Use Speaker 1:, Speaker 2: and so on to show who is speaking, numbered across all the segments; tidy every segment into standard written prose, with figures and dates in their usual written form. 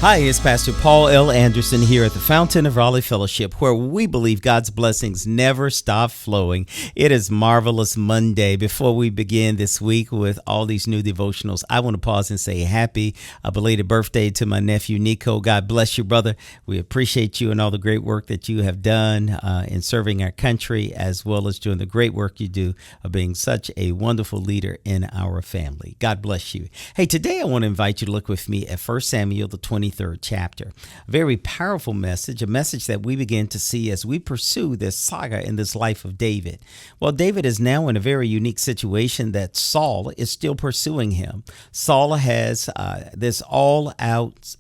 Speaker 1: Hi, it's Pastor Paul L. Anderson here at the Fountain of Raleigh Fellowship, where we believe God's blessings never stop flowing. It is Marvelous Monday. Before we begin this week with all these new devotionals, I want to pause and say happy belated birthday to my nephew, Nico. God bless you, brother. We appreciate you and all the great work that you have done in serving our country, as well as doing the great work you do of being such a wonderful leader in our family. God bless you. Hey, today I want to invite you to look with me at 1 Samuel, the 23rd chapter. A very powerful message, a message that we begin to see as we pursue this saga in this life of David. Well, David is now in a very unique situation that Saul is still pursuing him. Saul has this all-out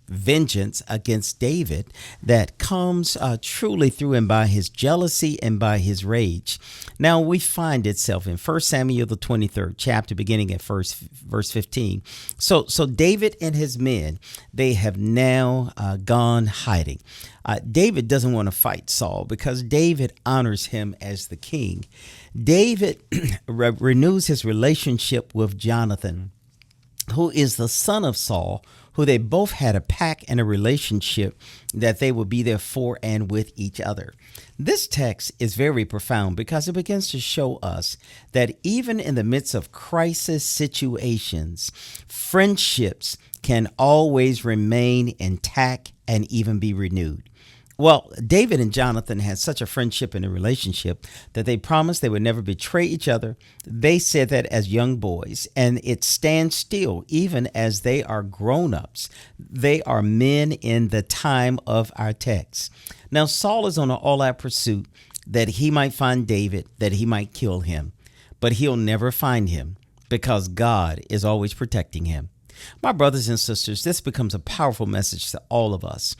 Speaker 1: vengeance against David that comes truly through and by his jealousy and by his rage. Now we find itself in 1 Samuel, the 23rd chapter, beginning at verse 15. So David and his men, they have now gone hiding. David doesn't want to fight Saul because David honors him as the king. David renews his relationship with Jonathan, who is the son of Saul, who they both had a pact and a relationship that they would be there for and with each other. This text is very profound because it begins to show us that even in the midst of crisis situations, friendships can always remain intact and even be renewed. Well, David and Jonathan had such a friendship and a relationship that they promised they would never betray each other. They said that as young boys, and it stands still even as they are grown-ups. They are men in the time of our text. Now, Saul is on an all-out pursuit that he might find David, that he might kill him, but he'll never find him because God is always protecting him. My brothers and sisters, this becomes a powerful message to all of us.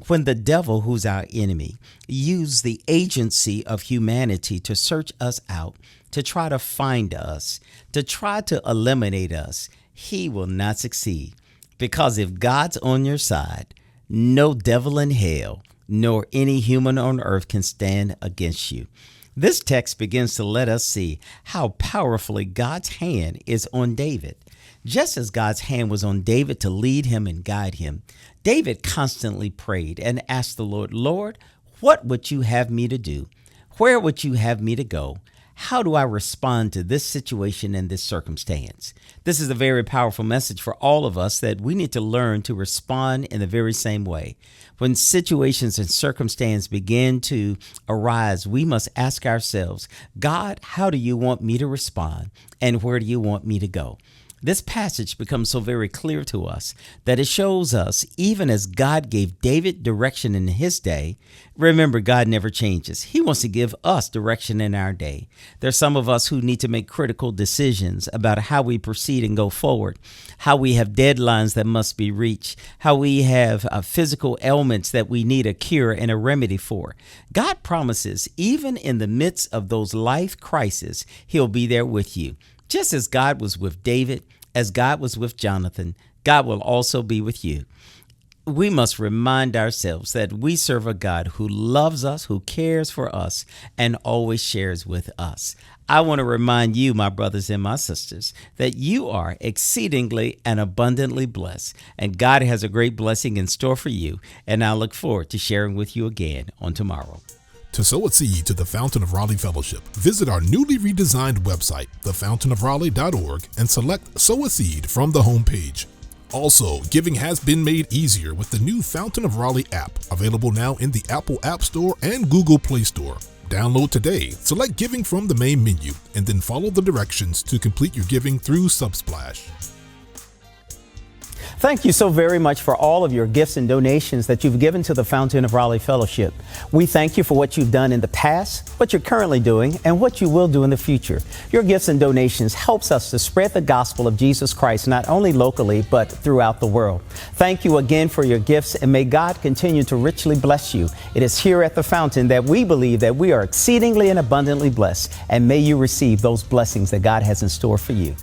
Speaker 1: When the devil, who's our enemy, used the agency of humanity to search us out, to try to find us, to try to eliminate us, he will not succeed. Because if God's on your side, no devil in hell, nor any human on earth can stand against you. This text begins to let us see how powerfully God's hand is on David. Just as God's hand was on David to lead him and guide him, David constantly prayed and asked the Lord, Lord, what would you have me to do? Where would you have me to go? How do I respond to this situation and this circumstance? This is a very powerful message for all of us that we need to learn to respond in the very same way. When situations and circumstances begin to arise, we must ask ourselves, God, how do you want me to respond? And where do you want me to go? This passage becomes so very clear to us that it shows us, even as God gave David direction in his day, remember, God never changes. He wants to give us direction in our day. There's some of us who need to make critical decisions about how we proceed and go forward, how we have deadlines that must be reached, how we have physical ailments that we need a cure and a remedy for. God promises, even in the midst of those life crises, he'll be there with you. Just as God was with David, as God was with Jonathan, God will also be with you. We must remind ourselves that we serve a God who loves us, who cares for us, and always shares with us. I want to remind you, my brothers and my sisters, that you are exceedingly and abundantly blessed, and God has a great blessing in store for you, and I look forward to sharing with you again on tomorrow.
Speaker 2: To sow a seed to the Fountain of Raleigh Fellowship, visit our newly redesigned website, thefountainofraleigh.org, and select Sow a Seed from the homepage. Also, giving has been made easier with the new Fountain of Raleigh app, available now in the Apple App Store and Google Play Store. Download today, select Giving from the main menu, and then follow the directions to complete your giving through Subsplash.
Speaker 1: Thank you so very much for all of your gifts and donations that you've given to the Fountain of Raleigh Fellowship. We thank you for what you've done in the past, what you're currently doing, and what you will do in the future. Your gifts and donations helps us to spread the gospel of Jesus Christ, not only locally, but throughout the world. Thank you again for your gifts, and may God continue to richly bless you. It is here at the Fountain that we believe that we are exceedingly and abundantly blessed, and may you receive those blessings that God has in store for you.